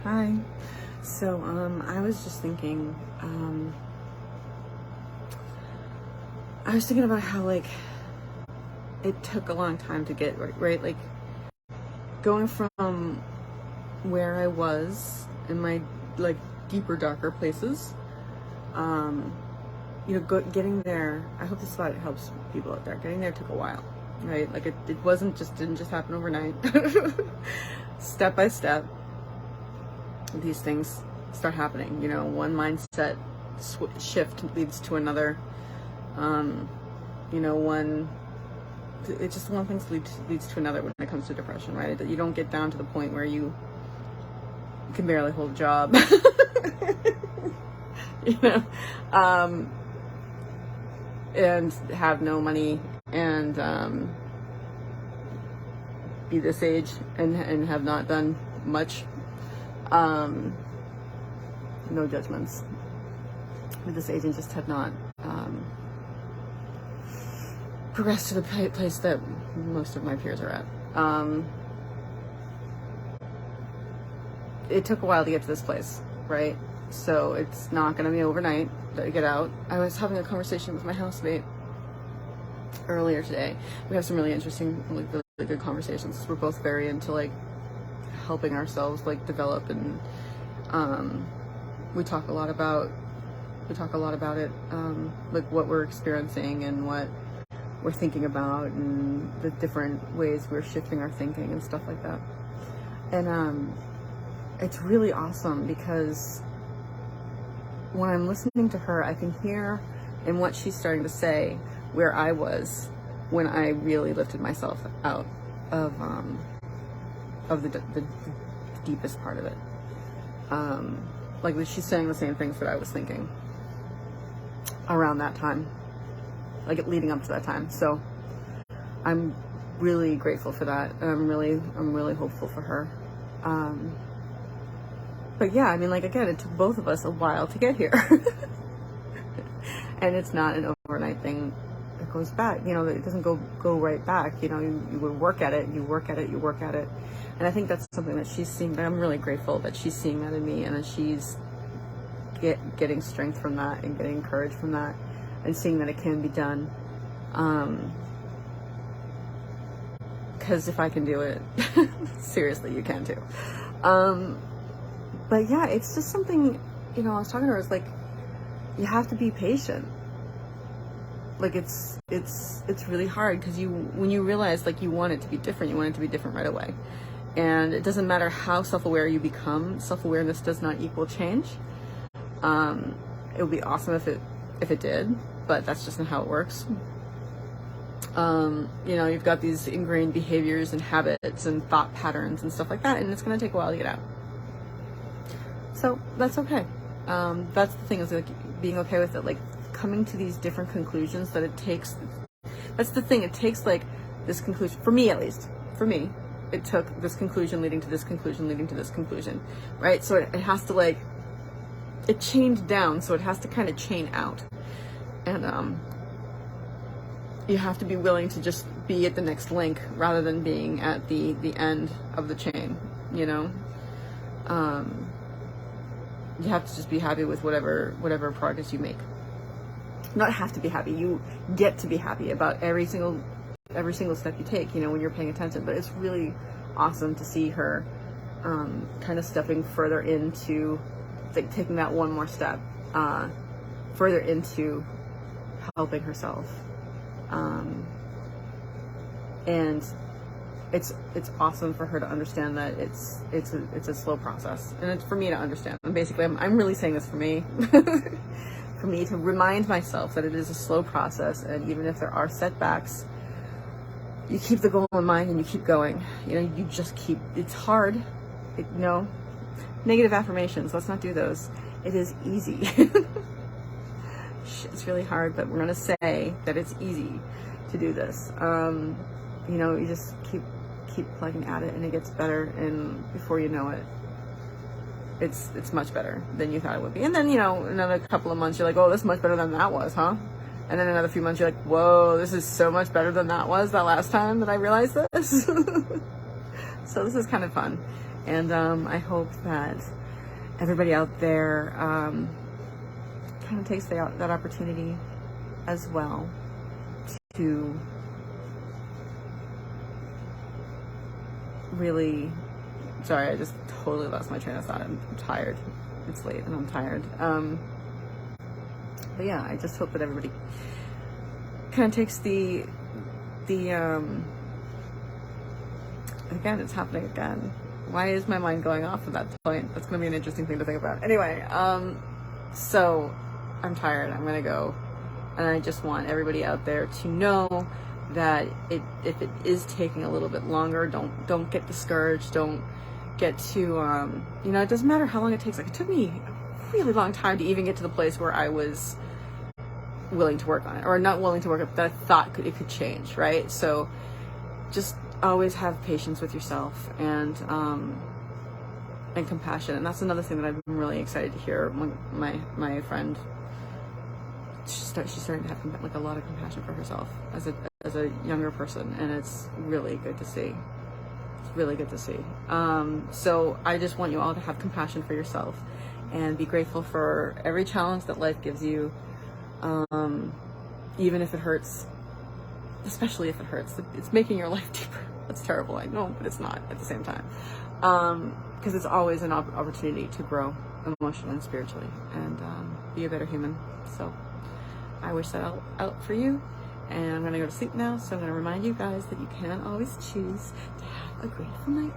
Hi. So, I was just thinking, I was thinking about how, like, it took a long time to get right? Like, going from where I was in my, like, deeper, darker places, getting there, I hope this thought helps people out there. Getting there took a while, right? Like, it didn't just happen overnight. Step by step, these things start happening. One mindset shift leads to another. One thing leads to another when it comes to depression, right? That you don't get down to the point where you can barely hold a job, and have no money and be this age and have not done much. No judgments. At this age and just have not progressed to the place that most of my peers are at. It took a while to get to this place, right? So it's not going to be overnight that I get out. I was having a conversation with my housemate earlier today. We have some really interesting, really good conversations. We're both very into, like, helping ourselves, like, develop, and we talk a lot about it, like what we're experiencing and what we're thinking about and the different ways we're shifting our thinking and stuff like that. And it's really awesome because when I'm listening to her, I can hear in what she's starting to say where I was when I really lifted myself out of the deepest part of it. Like, she's saying the same things that I was thinking around that time, like leading up to that time. So I'm really grateful for that, and I'm really hopeful for her. But yeah, I mean, like, again, it took both of us a while to get here. And it's not an overnight thing that goes back, it doesn't go right back. You would work at it, you work at it. And I think that's something that she's seeing. I'm really grateful that she's seeing that in me, and that she's getting strength from that and getting courage from that, and seeing that it can be done. Because if I can do it, seriously, you can too. But yeah, it's just something, I was talking to her, it's like, you have to be patient. Like, it's really hard because when you realize, like, you want it to be different, you want it to be different right away. And it doesn't matter how self-aware you become. Self-awareness does not equal change. It would be awesome if it did, but that's just not how it works. You've got these ingrained behaviors and habits and thought patterns and stuff like that, and it's going to take a while to get out. So that's okay. That's the thing, is, like, being okay with it, like, coming to these different conclusions that it takes. That's the thing. It takes, like, this conclusion, for me at least. For me, it took this conclusion leading to this conclusion leading to this conclusion, right? So it has to, like, it chained down, so it has to kind of chain out. And you have to be willing to just be at the next link rather than being at the end of the chain, You have to just be happy with whatever progress you make. Not have to be happy. You get to be happy about every single step you take, when you're paying attention. But it's really awesome to see her kind of stepping further into, like, taking that one more step further into helping herself. And it's awesome for her to understand that it's a slow process, and it's for me to understand. And basically, I'm really saying this for me, for me to remind myself that it is a slow process, and even if there are setbacks, you keep the goal in mind and you keep going. You just keep. It's hard, Negative affirmations. Let's not do those. It is easy. It's really hard, but we're gonna say that it's easy to do this. You just keep plugging at it, and it gets better, and before you know it, it's much better than you thought it would be. And then, another couple of months, you're like, oh, this is much better than that was, huh? And then another few months, you're like, whoa, this is so much better than that was that last time that I realized this. So this is kind of fun. And I hope that everybody out there kind of takes that opportunity as well to really, sorry, I just totally lost my train of thought. I'm tired. It's late and I'm tired. But yeah, I just hope that everybody kind of takes the again, it's happening again. Why is my mind going off at that point? That's going to be an interesting thing to think about. Anyway, so I'm tired. I'm going to go. And I just want everybody out there to know that if it is taking a little bit longer, don't get discouraged. Don't get too, it doesn't matter how long it takes. Like, it took me a really long time to even get to the place where I was willing to work on it, or not willing to work on it, but I thought it could change, right? So just always have patience with yourself and compassion. And that's another thing that I've been really excited to hear. My friend, she's starting to have like a lot of compassion for herself as a younger person, and it's really good to see. It's really good to see. So I just want you all to have compassion for yourself and be grateful for every challenge that life gives you, even if it hurts. Especially if it hurts. It's making your life deeper. That's terrible, I know, but it's not at the same time. Because it's always an opportunity to grow emotionally and spiritually and be a better human. So I wish that out for you. And I'm going to go to sleep now. So I'm going to remind you guys that you can always choose to have a grateful night.